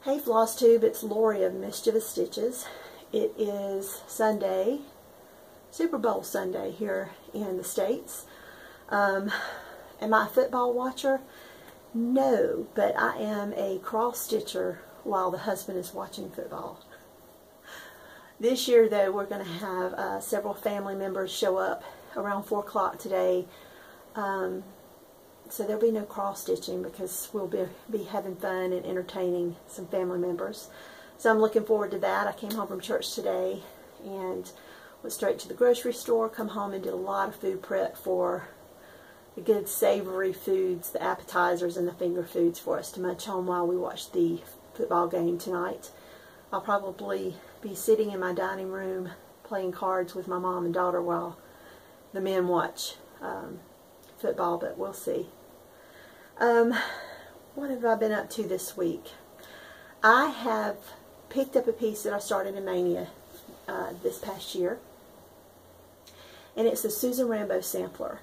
Hey Flosstube, it's Lori of Mischievous Stitches. It is Sunday, Super Bowl Sunday here in the States. Am I a football watcher? No, but I am a cross stitcher while the husband is watching football. This year though, we're going to have several family members show up around 4 o'clock today. So there'll be no cross stitching because we'll be having fun and entertaining some family members. So I'm looking forward to that. I came home from church today and went straight to the grocery store, come home and did a lot of food prep for the good savory foods, the appetizers and the finger foods for us to munch on while we watch the football game tonight. I'll probably be sitting in my dining room playing cards with my mom and daughter while the men watch football, but we'll see. What have I been up to this week? I have picked up a piece that I started in Mania this past year, and it's the Susan Rambo sampler.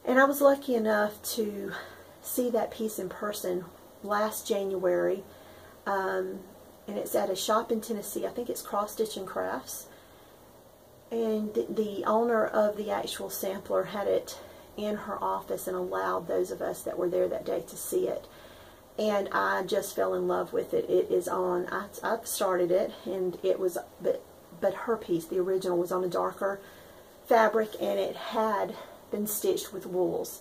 And I was lucky enough to see that piece in person last January, and it's at a shop in Tennessee. I think it's Cross Stitch and Crafts, and the owner of the actual sampler had it in her office and allowed those of us that were there that day to see it, and I just fell in love with it. It is on, I've started it, and it was, but her piece, the original, was on a darker fabric and it had been stitched with wools.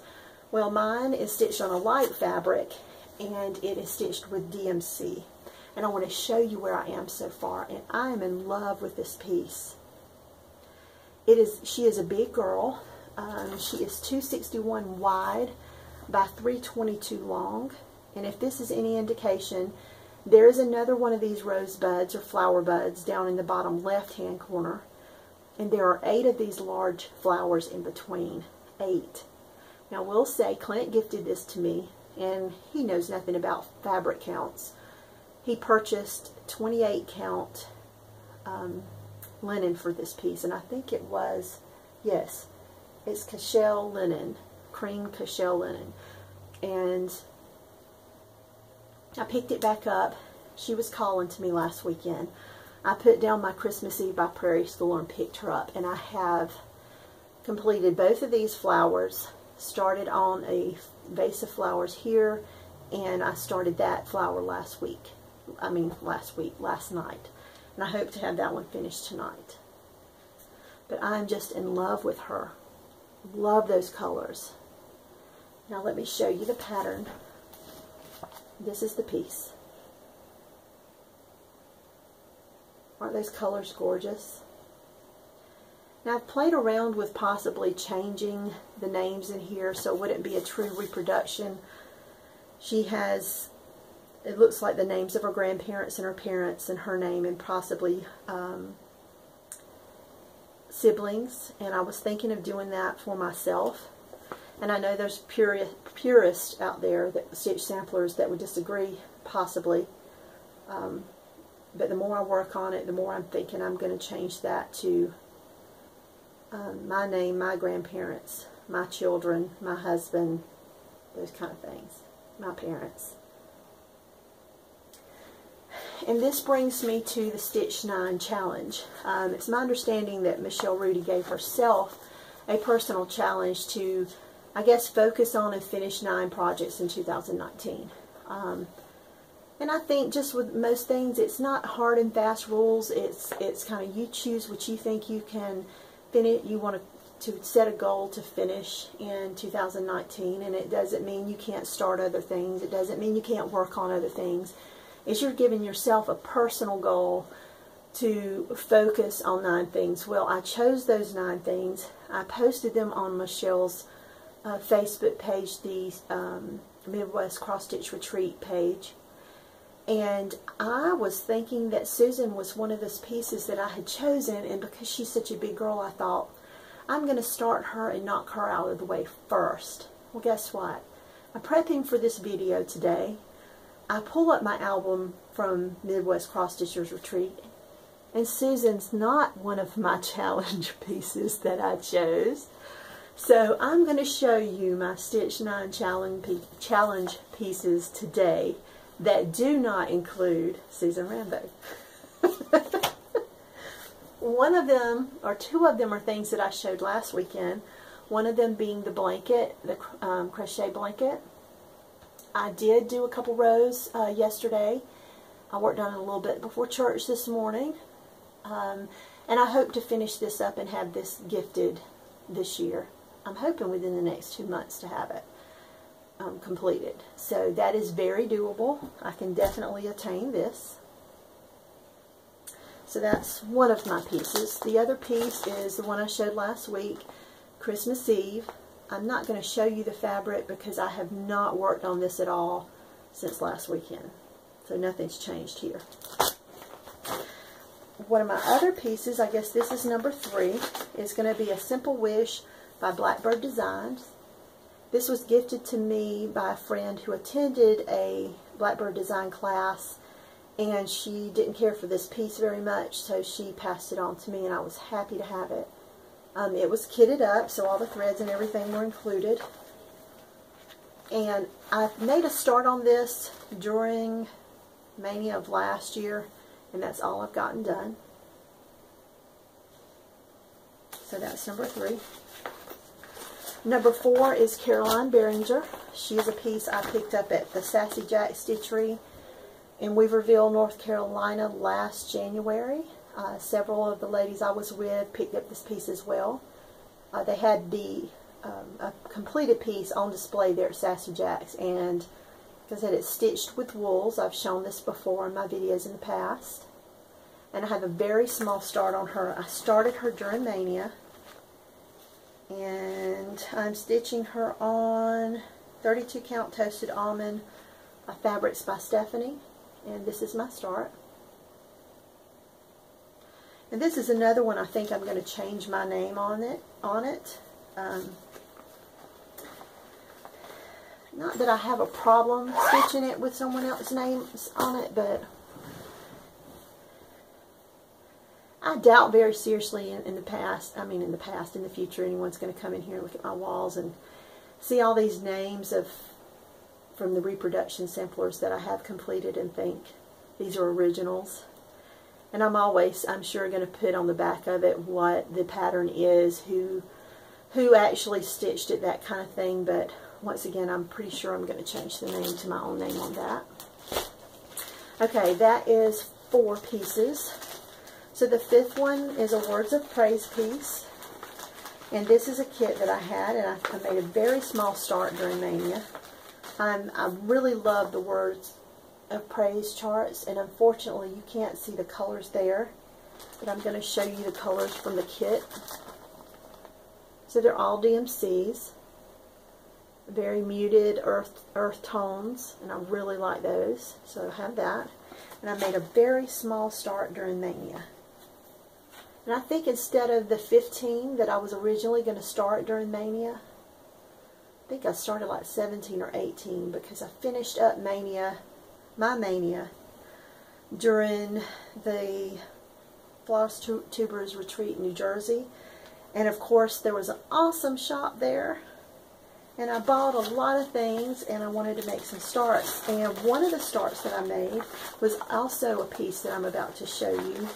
Well, mine is stitched on a light fabric and it is stitched with DMC, and I want to show you where I am so far, and I am in love with this piece. She is a big girl. She is 261 wide by 322 long, and if this is any indication, there is another one of these rosebuds or flower buds down in the bottom left hand corner, and there are 8 of these large flowers in between. 8. Now we'll say Clint gifted this to me, and he knows nothing about fabric counts. He purchased 28 count linen for this piece, and I think it was, yes, it's Cashel linen, cream Cashel linen, and I picked it back up. She was calling to me last weekend. I put down my Christmas Eve by Prairie School and picked her up, and I have completed both of these flowers. Started on a vase of flowers here, and I started that flower last night, and I hope to have that one finished tonight. But I'm just in love with her. Love those colors. Now let me show you the pattern. This is the piece. Aren't those colors gorgeous? Now I've played around with possibly changing the names in here so it wouldn't be a true reproduction. She has, it looks like the names of her grandparents and her parents and her name and possibly siblings, and I was thinking of doing that for myself. And I know there's purists out there, that stitch samplers, that would disagree, possibly. But the more I work on it, the more I'm thinking I'm going to change that to my name, my grandparents, my children, my husband, those kind of things, my parents. And this brings me to the Stitch 9 challenge. It's my understanding that Michelle Rudy gave herself a personal challenge to, I guess, focus on and finish 9 projects in 2019. And I think just with most things, it's not hard and fast rules. It's kind of you choose what you think you can finish. You want to set a goal to finish in 2019, and it doesn't mean you can't start other things. It doesn't mean you can't work on other things. It's you're giving yourself a personal goal to focus on 9 things. Well, I chose those 9 things. I posted them on Michelle's Facebook page, the Midwest Cross Stitch Retreat page. And I was thinking that Susan was one of those pieces that I had chosen, and because she's such a big girl, I thought, I'm going to start her and knock her out of the way first. Well, guess what? I'm prepping for this video today. I pull up my album from Midwest Cross Stitchers Retreat, and Susan's not one of my challenge pieces that I chose. So I'm going to show you my Stitch 9 challenge pieces today, that do not include Susan Rambo. One of them, or two of them, are things that I showed last weekend. One of them being the blanket, the crochet blanket. I did do a couple rows yesterday. I worked on it a little bit before church this morning. And I hope to finish this up and have this gifted this year. I'm hoping within the next 2 months to have it completed. So that is very doable. I can definitely attain this. So that's one of my pieces. The other piece is the one I showed last week, Christmas Eve. I'm not going to show you the fabric because I have not worked on this at all since last weekend. So nothing's changed here. One of my other pieces, I guess this is number 3, is going to be a Simple Wish by Blackbird Designs. This was gifted to me by a friend who attended a Blackbird Design class, and she didn't care for this piece very much, so she passed it on to me, and I was happy to have it. It was kitted up, so all the threads and everything were included. And I made a start on this during Mania of last year, and that's all I've gotten done. So that's number 3. Number 4 is Caroline Behringer. She is a piece I picked up at the Sassy Jack Stitchery in Weaverville, North Carolina last January. Several of the ladies I was with picked up this piece as well. They had a completed piece on display there at Sassy Jack's, and like I said, it's stitched with wools. I've shown this before in my videos in the past. And I have a very small start on her. I started her during Mania, and I'm stitching her on 32 count toasted almond fabrics by Stephanie, and this is my start. And this is another one I think I'm going to change my name on it. Not that I have a problem stitching it with someone else's names on it, but I doubt very seriously in the future, anyone's going to come in here and look at my walls and see all these names from the reproduction samplers that I have completed and think these are originals. And I'm sure going to put on the back of it what the pattern is, who actually stitched it, that kind of thing. But once again, I'm pretty sure I'm going to change the name to my own name on that. Okay, that is 4 pieces. So the 5th one is a Words of Praise piece. And this is a kit that I had, and I made a very small start during Mania. I really love the Words of Praise charts, and unfortunately you can't see the colors there, but I'm going to show you the colors from the kit. So they're all DMCs, very muted earth tones, and I really like those, so I have that. And I made a very small start during Mania, and I think instead of the 15 that I was originally going to start during Mania, I think I started like 17 or 18, because I finished up my Mania during the Flosstubers retreat in New Jersey. And of course there was an awesome shop there, and I bought a lot of things, and I wanted to make some starts. And one of the starts that I made was also a piece that I'm about to show you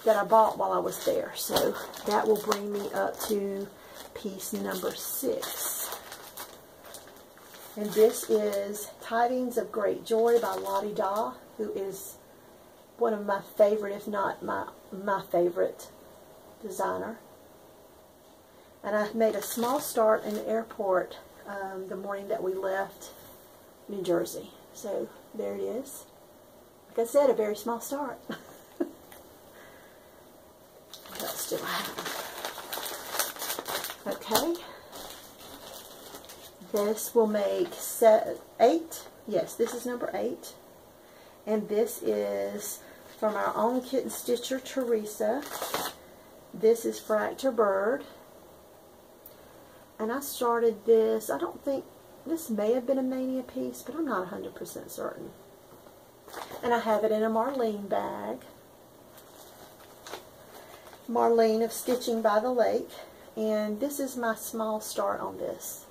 that I bought while I was there. So that will bring me up to piece number 6. And this is Tidings of Great Joy by Lottie Daw, who is one of my favorite, if not my favorite designer. And I made a small start in the airport the morning that we left New Jersey. So there it is. Like I said, a very small start. What else do I have? Okay. This will make 8. Yes, this is number 8. And this is from our own kitten stitcher, Teresa. This is Fracture Bird. And I started this, I don't think, this may have been a Mania piece, but I'm not 100% certain. And I have it in a Marlene bag. Marlene of Stitching by the Lake. And this is my small start on this.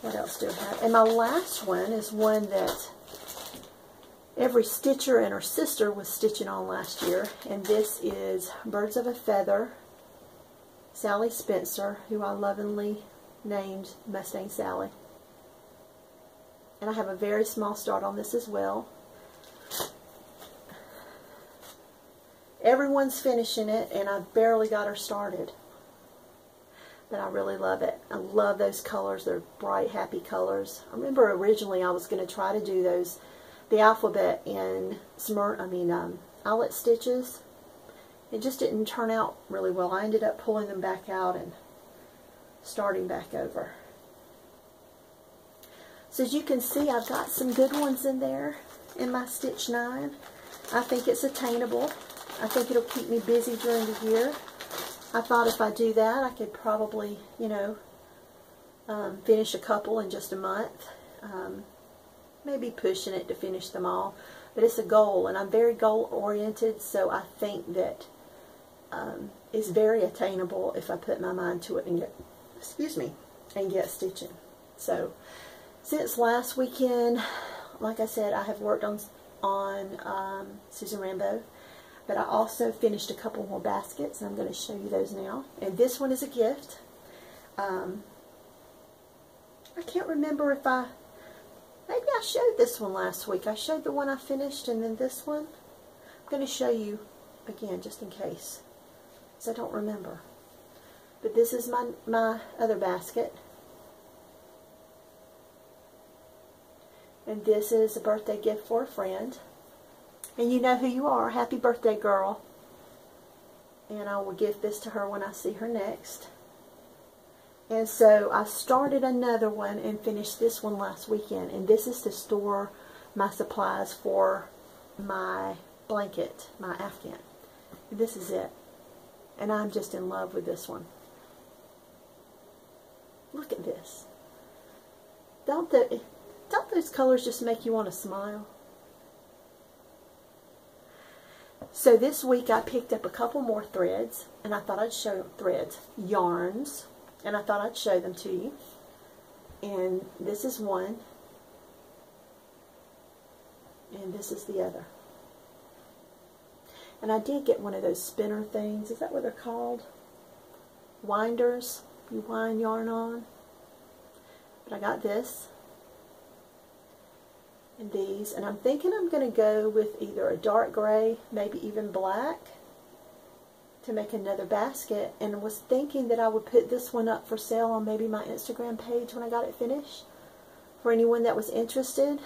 What else do I have? And my last one is one that every stitcher and her sister was stitching on last year. And this is Birds of a Feather, Sally Spencer, who I lovingly named Mustang Sally. And I have a very small start on this as well. Everyone's finishing it, and I've barely got her started. But I really love it. I love those colors. They're bright, happy colors. I remember originally I was going to try to do those, the alphabet in eyelet stitches. It just didn't turn out really well. I ended up pulling them back out and starting back over. So as you can see, I've got some good ones in there in my Stitch 9. I think it's attainable. I think it'll keep me busy during the year. I thought if I do that, I could probably, you know, finish a couple in just a month. Maybe pushing it to finish them all. But it's a goal, and I'm very goal-oriented, so I think that it's very attainable if I put my mind to it and get, and get stitching. So, since last weekend, like I said, I have worked on Susan Rambo. But I also finished a couple more baskets, and I'm going to show you those now. And this one is a gift. I can't remember if maybe I showed this one last week. I showed the one I finished, and then this one. I'm going to show you again, just in case, because I don't remember. But this is my other basket. And this is a birthday gift for a friend. And you know who you are. Happy birthday, girl. And I will give this to her when I see her next. And so I started another one and finished this one last weekend. And this is to store my supplies for my blanket, my Afghan. And this is it. And I'm just in love with this one. Look at this. Don't those colors just make you want to smile? So this week I picked up a couple more threads, and I thought I'd show yarns, and I thought I'd show them to you. And this is one, and this is the other. And I did get one of those spinner things. Is that what they're called? Winders. You wind yarn on. But I got this. And these, and I'm thinking I'm going to go with either a dark gray, maybe even black, to make another basket, and was thinking that I would put this one up for sale on maybe my Instagram page when I got it finished, for anyone that was interested.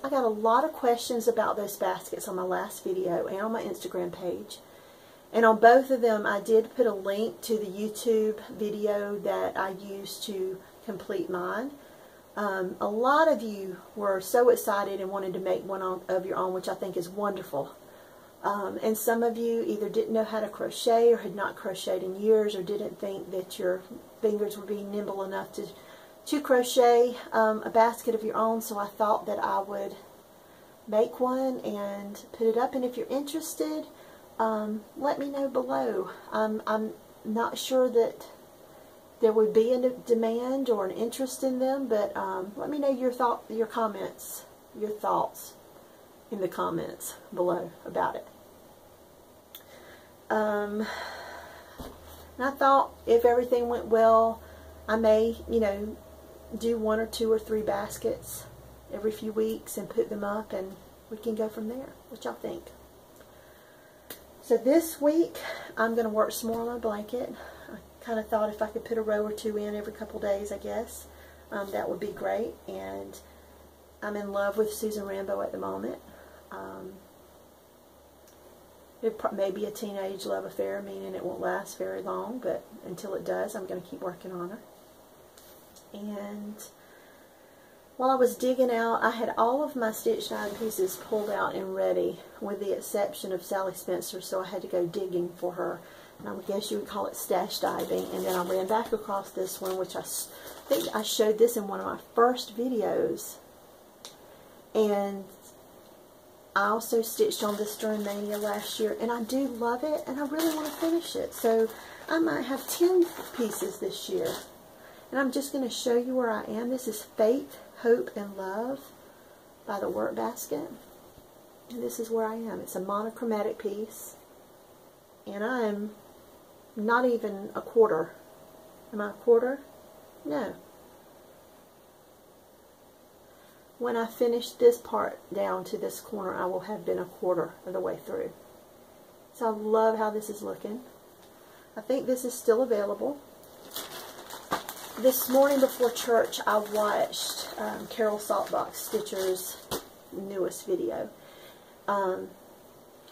I got a lot of questions about those baskets on my last video and on my Instagram page, and on both of them I did put a link to the YouTube video that I used to complete mine. A lot of you were so excited and wanted to make one of your own, which I think is wonderful. And some of you either didn't know how to crochet or had not crocheted in years, or didn't think that your fingers would be nimble enough to crochet a basket of your own. So I thought that I would make one and put it up. And if you're interested, let me know below. I'm not sure that there would be a demand or an interest in them, but let me know your thoughts in the comments below about it. And I thought if everything went well, I may, you know, do 1 or 2 or 3 baskets every few weeks and put them up, and we can go from there. What y'all think? So this week I'm going to work some more on my blanket. Kind of thought if I could put a row or 2 in every couple days, I guess, that would be great. And I'm in love with Susan Rambo at the moment. It may be a teenage love affair, meaning it won't last very long, but until it does, I'm going to keep working on her. And while I was digging out, I had all of my Stitch 9 pieces pulled out and ready, with the exception of Sally Spencer, so I had to go digging for her. And I guess you would call it stash diving. And then I ran back across this one, which I think I showed this in one of my first videos. And I also stitched on this during Mania last year, and I do love it, and I really want to finish it. So I might have 10 pieces this year. And I'm just going to show you where I am. This is Faith, Hope, and Love by the Work Basket. And this is where I am. It's a monochromatic piece. And I'm not even a quarter. Am I a quarter? No. When I finish this part down to this corner, I will have been a quarter of the way through. So I love how this is looking. I think this is still available. This morning before church, I watched Carol Saltbox Stitcher's newest video.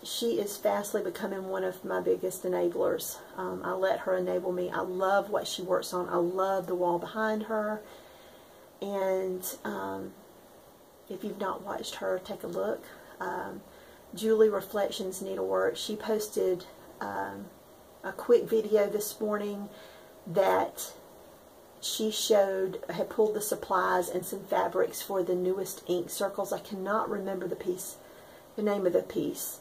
She is fastly becoming one of my biggest enablers. I let her enable me. I love what she works on. I love the wall behind her. And if you've not watched her, take a look. Julie Reflections Needlework, she posted a quick video this morning that she had pulled the supplies and some fabrics for the newest ink circles. I cannot remember the name of the piece.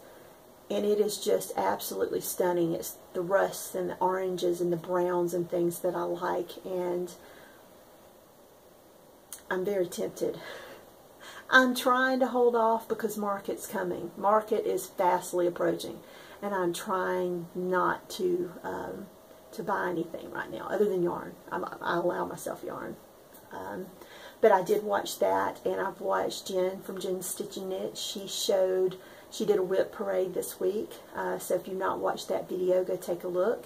And it is just absolutely stunning. It's the rusts and the oranges and the browns and things that I like. And I'm very tempted. I'm trying to hold off because market's coming. Market is fastly approaching. And I'm trying not to buy anything right now other than yarn. I allow myself yarn. But I did watch that, and I've watched Jen from Jen's Stitching Knit. She did a whip parade this week. So if you've not watched that video, go take a look.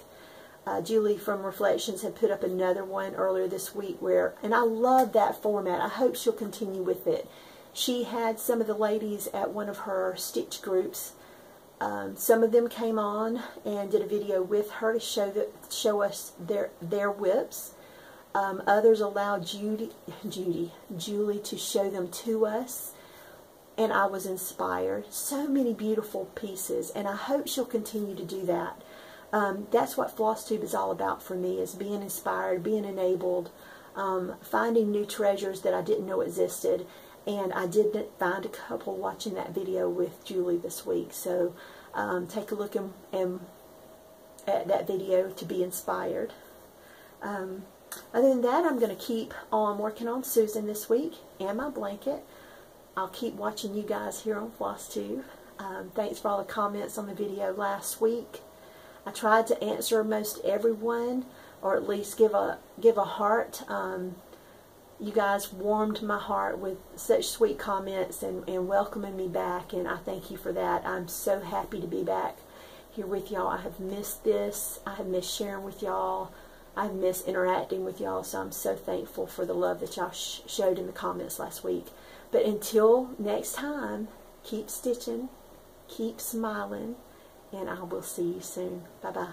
Julie from Reflections had put up another one earlier this week and I love that format. I hope she'll continue with it. She had some of the ladies at one of her stitch groups. Some of them came on and did a video with her to show us their whips. Others allowed Julie to show them to us, and I was inspired. So many beautiful pieces, and I hope she'll continue to do that. That's what Flosstube is all about for me, is being inspired, being enabled, finding new treasures that I didn't know existed. And I did find a couple watching that video with Julie this week. So take a look at that video to be inspired. Other than that, I'm going to keep on working on Susan this week and my blanket. I'll keep watching you guys here on Flosstube. Thanks for all the comments on the video last week. I tried to answer most everyone, or at least give a heart. You guys warmed my heart with such sweet comments and welcoming me back, and I thank you for that. I'm so happy to be back here with y'all. I have missed this. I have missed sharing with y'all. I've missed interacting with y'all, so I'm so thankful for the love that y'all showed in the comments last week. But until next time, keep stitching, keep smiling, and I will see you soon. Bye-bye.